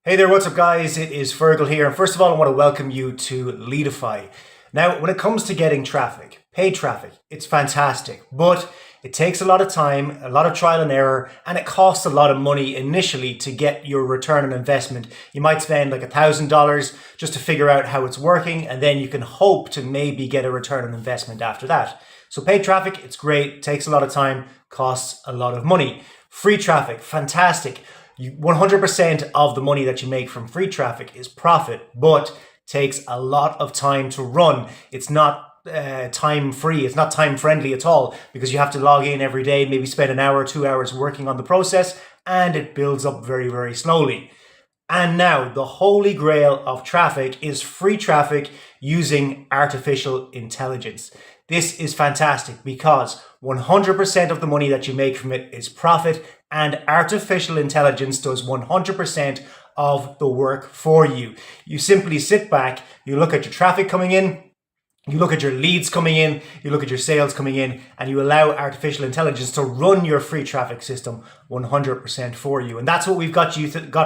Hey there, what's up guys? It is Fergal here. And first of all, I want to welcome you to Leadify. Now, when it comes to getting traffic, paid traffic, it's fantastic, but it takes a lot of time, a lot of trial and error, and it costs a lot of money initially to get your return on investment. You might spend like $1,000 just to figure out how it's working, and then you can hope to maybe get a return on investment after that. So paid traffic, it's great, takes a lot of time, costs a lot of money. Free traffic, fantastic. 100% of the money that you make from free traffic is profit, but takes a lot of time to run. It's not time free. It's not time friendly at all because you have to log in every day, maybe spend an hour or 2 hours working on the process, and it builds up very, very slowly. And now the holy grail of traffic is free traffic using artificial intelligence. This is fantastic because 100% of the money that you make from it is profit, and artificial intelligence does 100% of the work for you. You simply sit back, you look at your traffic coming in, you look at your leads coming in, you look at your sales coming in, and you allow artificial intelligence to run your free traffic system 100% for you. And that's what we've got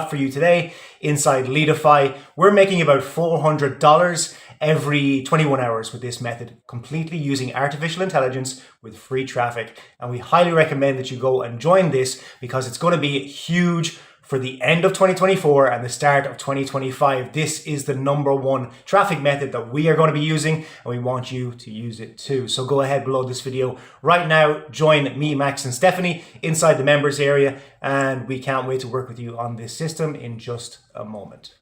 for you today inside Leadify. We're making about $400 every 21 hours with this method, completely using artificial intelligence with free traffic. And we highly recommend that you go and join this because it's going to be huge for the end of 2024 and the start of 2025. This is the #1 traffic method that we are going to be using, and we want you to use it too. So go ahead below this video right now, join me, Max, and Stephanie inside the members area, and we can't wait to work with you on this system in just a moment.